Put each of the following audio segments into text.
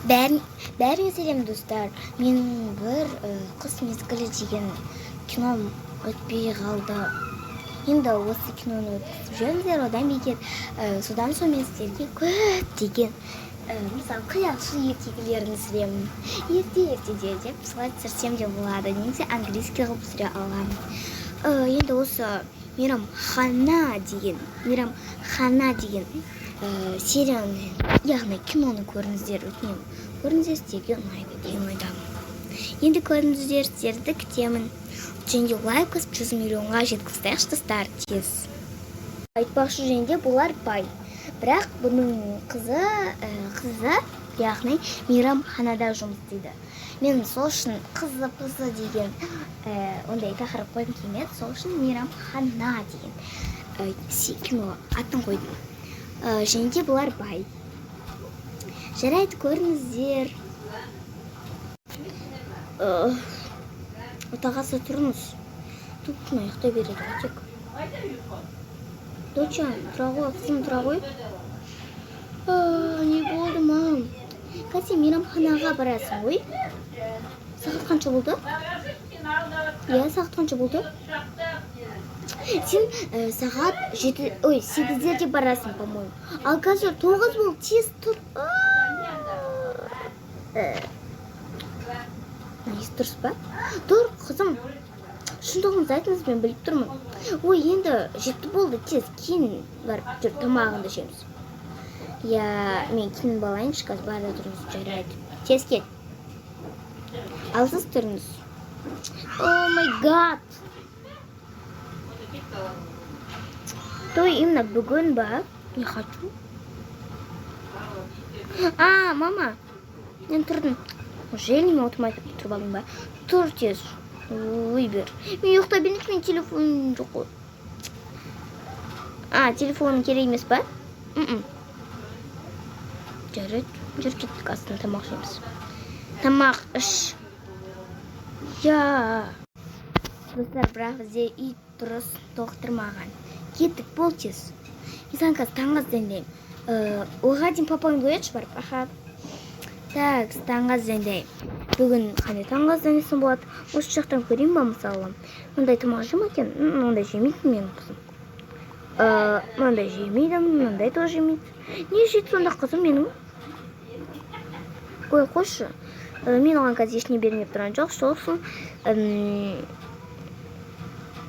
бәріңе сәлем достар. Менің бір қыс мезгілі деген кином өтпей қалды. Енді осы киноны өткізіп жүрміздер, одан бекет содан соң мен сіздерге көптеген мысалы қияқшы ертегілерін түсіремін. Ертеде деп солай түсірсем де болады, немесе английский қылып түсіре аламын. Енді осы мейрамхана деген серияны, яғни киноны көріңіздер, өтінемін. Көріңіздер, сіздерге ұнайды деген ойдамын. Енді көріңіздер, сіздерді күтемін. Және лайк қосып 100 миллионға жеткізсайықшы достар, тез. Айтпақшы және бұлар бай. Бірақ бұның қызы, яғни мейрамханада жұмыс істейді. Мен сол үшін қызы деген ондай тақырып қойғым келмеді. Сол үшін мейрамхана деген кино атын қойдым. Және де бұлар бай. Жарайды, көріңіздер. Отағасы тұрыңыз. Тұпшын аяқтай береді өтек. Дочан, тұра ғой, қызым тұра ғой. Не болды, мам? Қазір мейрамханаға барасың ғой? Сағат қанша болды? Сағат қанша болды? Сен сағат 8-дерде барасың, по-моему. Ал қазір 9 болды, тез тұр. Несі тұрс ба? Тұр, қызым. Шындығыңыз айтыңыз, мен біліп тұрмын. Енді 7 болды, тез кейін барып жүр, тамағыңды жеміз. Мен кейін балайыншы, қазір барды тұрыңыз, жарайды. Тез кет. Алсыз тұрыңыз. О май гад! Той именно бүгін ба? Не хочу. Мама, мен тұрдым. Желіме отырмайтып тұрып алдың ба? Тұр тез. Ой, бер. Мен ұйықта беріңіз, мен телефоным жоқ қой. Телефоным керек емес па? Жарайды, жүр кеттік, астына тамақ жеміз. Тамақ іш. Достар, бірақ бізде ит дұрыс тоқтырмаған. Кеттік, бол тез. Мен қазір таңғы іздендеймін. Оға дейін папаңды оятшы барып. Так, таңғы іздендеймін. Бүгін қандай таңғы ізденесің болады? Осы жақтан көрейін ба, мысалы? Мұндай тамақ жема екен? Мұндай жемейді менің қызым. Мұндай жемейді, мұндай тоже жемейді. Не жейді сонда қызым менің? Қойшы. Мен оған қазір ешіне бермеп тұрған жоқ, сосын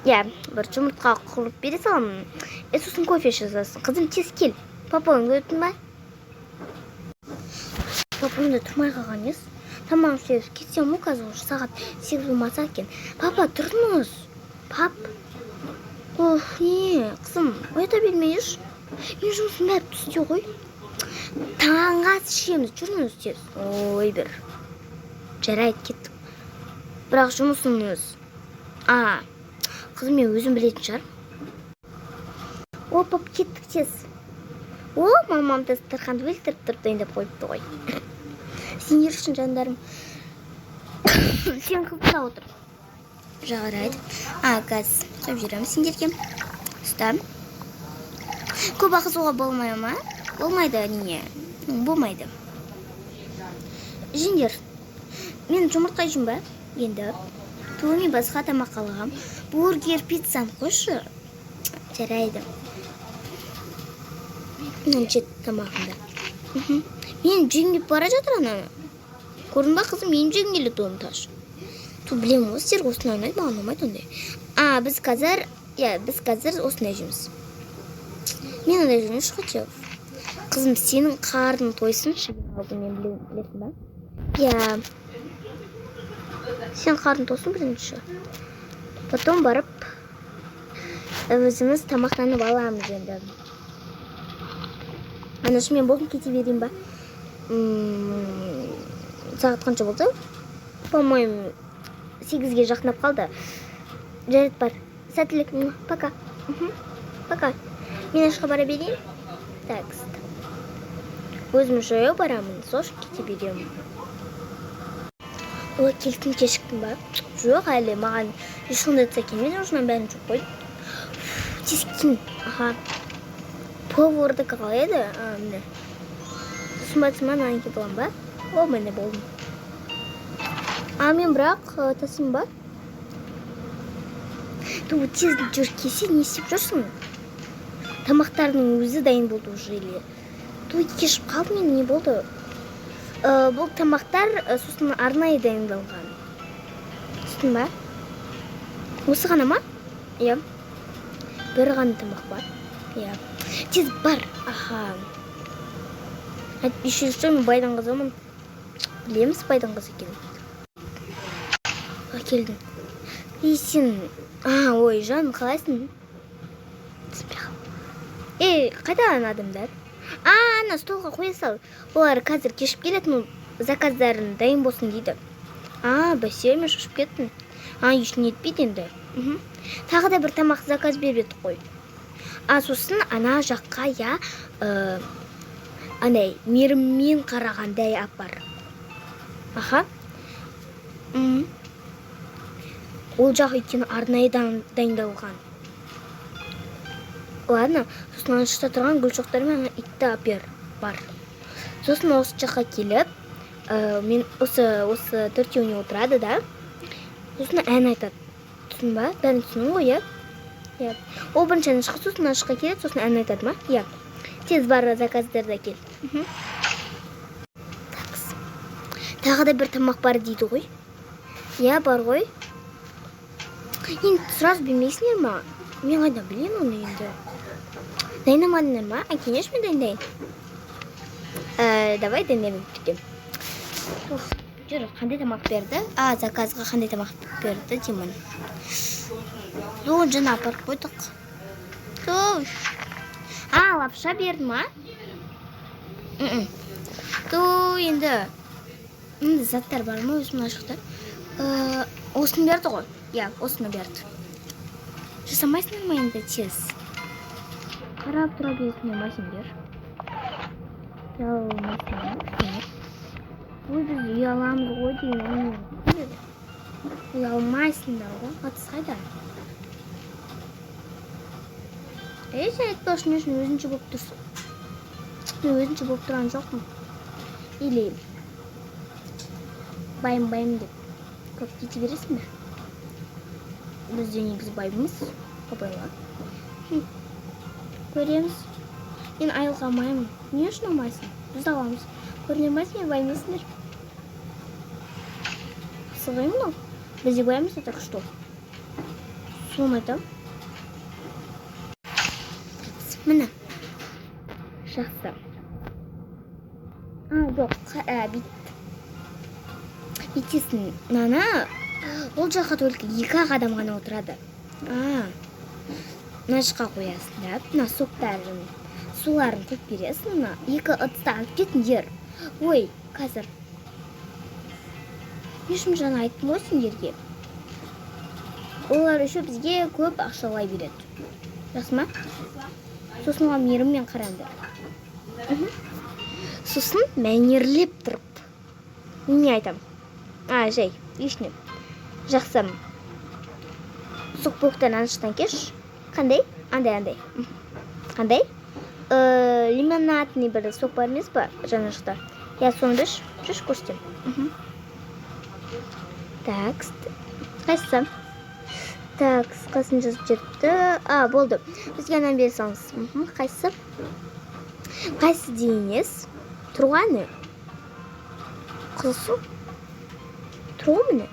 бір жұмыртқа қылып бере саламын. Сосын кофе жазасын. Қызым, тез кел. Папаңды өттің ба? Папаңды тұрмай қалған ес. Тамам, кетсем мұ қазір сағат 8 болмаса екен. Папа, тұрыңыз. Пап. Не, қызым, ойта бермейіш. Мен жұмысын бәрі түсте ғой. Таңға ішеміз, жүріңіз тез. Ой, бір. Жарайды, кеттік. Бірақ жұмысыңыз. Қызым, мен өзім білетін шығар. Пап, кеттік тез. Мамам дастарханды өлтіріп тұрып дайындап қойыпты ғой. Сендер үшін жандарым. Сен қылпыда отыр. Жарайды. Қазір қойып жүремін сендерге. Ұстам. Көп ақызуға болмай ма? Болмайды, не? Болмайды. Жеңдер, мен жұмыртқа жеймін ба? Енді туымен басқа тамақ қалғам. Бургер, пиццаны қойшы. Жарайды. Мен жет тамағымда. Мен жеңгеп бара жатыр ананы. Көрдің ба, қызым, мен жеңгелі туым таш. Білем осы, сер осыны ойнайды, маған ойнайды ондай. Біз қазір осыны жейміз. Мен ондай жейміз шықытев. Қызым, сенің қардың тойсын мен білесің ба? Сен қардың тойсын бірінші. Потом барып, өзіміз тамақтанып аламыз енді. Анашы, мен болдым кете берейін ба? Сағат қанша болды? По-моему, 8-ге жақынап қалды. Жарайды бар. Сәттілік. Пока. Пока. Мен ашқа бара берейін? Так, өзім жаяу барамын, сош кете беремін. Келтім кешіктім ба? Жоқ, әлі маған ешқандай етсе келмеді, жұман бәрін жоқ қой. Тескін. Поварды қалай еді? Сұмбатсыма нанеке болам ба? О, міне болдым. Мен бірақ тасым ба? Тез жүр кесе не істеп жүрсің? Тамақтардың өзі дайын болды уже или? Кешіп қалдым енді не болды? Бұл тамақтар сосын арнайы дайындалған. Түстің ба? Осы ғана ма? Иә. Бір ғана тамақ бар. Иә. Тез бар. Аха. Еще мен байдың қызымын. Білеміз байдың қызы екенін. Келдің. Сен... Ой, жаным, қалайсың? Қайда адамдар? Ана столға қоя сал. Олар қазір кешіп келетін, заказдарын дайын болсын дейді. Бәсе, мен шошып кеттім. Ешін етпейді енді. Тағы да бір тамақ заказ беріп қой. Сосын ана жаққа, анай, меріммен қарағандай апар. Аха. Ол жақ өйткені арнайы дайындалған. Ладно, сосын анышта тұрған гүлшоқтар мен итті апер бар. Сосын осы жаққа келіп, мен осы төртеуіне отырады да. Сосын ән айтады. Түсін ба? Бәрін түсінің ғой, иә? Ол бірінші ән шыққа, сосын ашыққа келеді, сосын ән айтады ма? Иә. Тез бар заказдарда кел. Тағы да бір тамақ бар дейді ғой. Иә, бар ғой. Енді сразу білмейсіңдер ма? Мен қайда білем оны енді. Дайындамадыңдар ма? Кенеш мен дайындайын. Давай дайындаймын түтем. Жүр, қандай тамақ берді? Заказға қандай тамақ берді деймін. Жаңа апарып қойдық. Лапша берді ма? Енді заттар бар ма өзімін ашықтар? Осыны берді ғой? Иә, осыны берді. Жасамайсыңдар ма енді тез? Қарап тұра безінемайсыңдар. Ой, біз ұяламыз ғой деймін. Ұялмайсыңдар ғой, қатыс қайда? Сен айтпашын үшін өзінше болып тұрсың. Мен өзінше болып тұрған жоқпын. Или байым деп көп кете бересің бе? Бізде негізі байымыз, абайла. Көреміз. Мен айылға алмаймын. Не үшін алмайсың? Біз аламыз. Көрінемайсың, мен баймайсыңдар. Сығаймын ол? Бізде баймыз, это что? Соны айтам. Міне. Жақсы. Жоқ, битесін. Ол жаққа только 2 адам ғана отырады. Нашқа қоясың да, мына соқтарын, суларын көп бересің, 2 ыдыста алып кетіңдер. Ой, қазір. Ешім жаңа айттым ғой сендерге. Олар еще бізге көп ақшалай береді. Жақсы ма? Сосын оған мейіріммен қараңдар. Сосын мәнерлеп тұрып. Не айтам? Жай, ешіне. Жақсы. Соқпоқтан аныштан кеш. Қандай? Андай. Қандай? Лимонадный бір соқ бар емес па? Жанышта. Я соны беш. Жүш көрсетем. Так. Қайсы? Так, қасын жазып жетіпті. Болды. Бізге анан бере салыңыз. Қайсы? Қайсы дейінес? Тұрғаны? Қылсу? Тұрғы міне?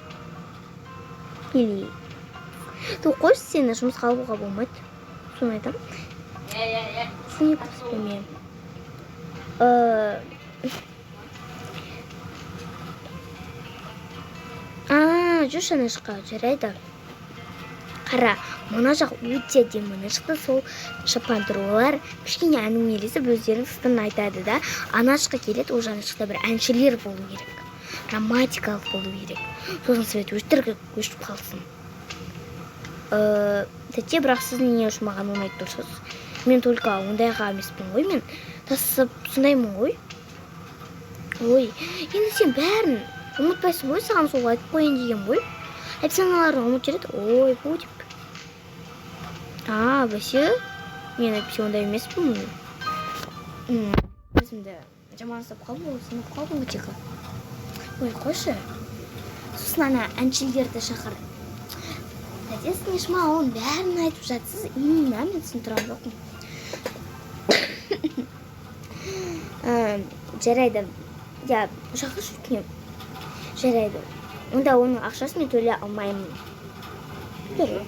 Или? Қойшы сені жұмысқа алуға болмайды. Соны айтам. Сені көспеме. Жүрші анашқа жарайды. Қара, мұна жақ өте деміні шықты, сол шапандырулар кішкене әңгімелесіп өздерінің сыртын айтады да, анашқа келеді, ол жанышықта бір әншілер болу керек. Романтикалық болу керек. Сосын свет өштіргі көшіп қалсын. Тәте, бірақ сіз не үшін маған оны айтып тұрсыз? Мен только ондайға емеспін ғой, мен тасып сұндаймын ғой. Ой, енді сен бәрін ұмытпайсың ғой, саған сол айтып қойын деген ғой. Әпсаналарын ұмыт жүреді. Ой, бұл деп. Бәсе, мен әпсе ондай емеспін. Өзімді жамансып қалдым, сынып қалдым тихо. Ой, қойшы. Сосын ана әншілерді шақыр. Әдесін ешма, оның бәрін айтып жатсыз. Мен түсін тұрам жоқпын. Жарайды. Я шақыршы өтінем. Жарайды. Онда оның ақшасын мен төлей алмаймын. Дұры.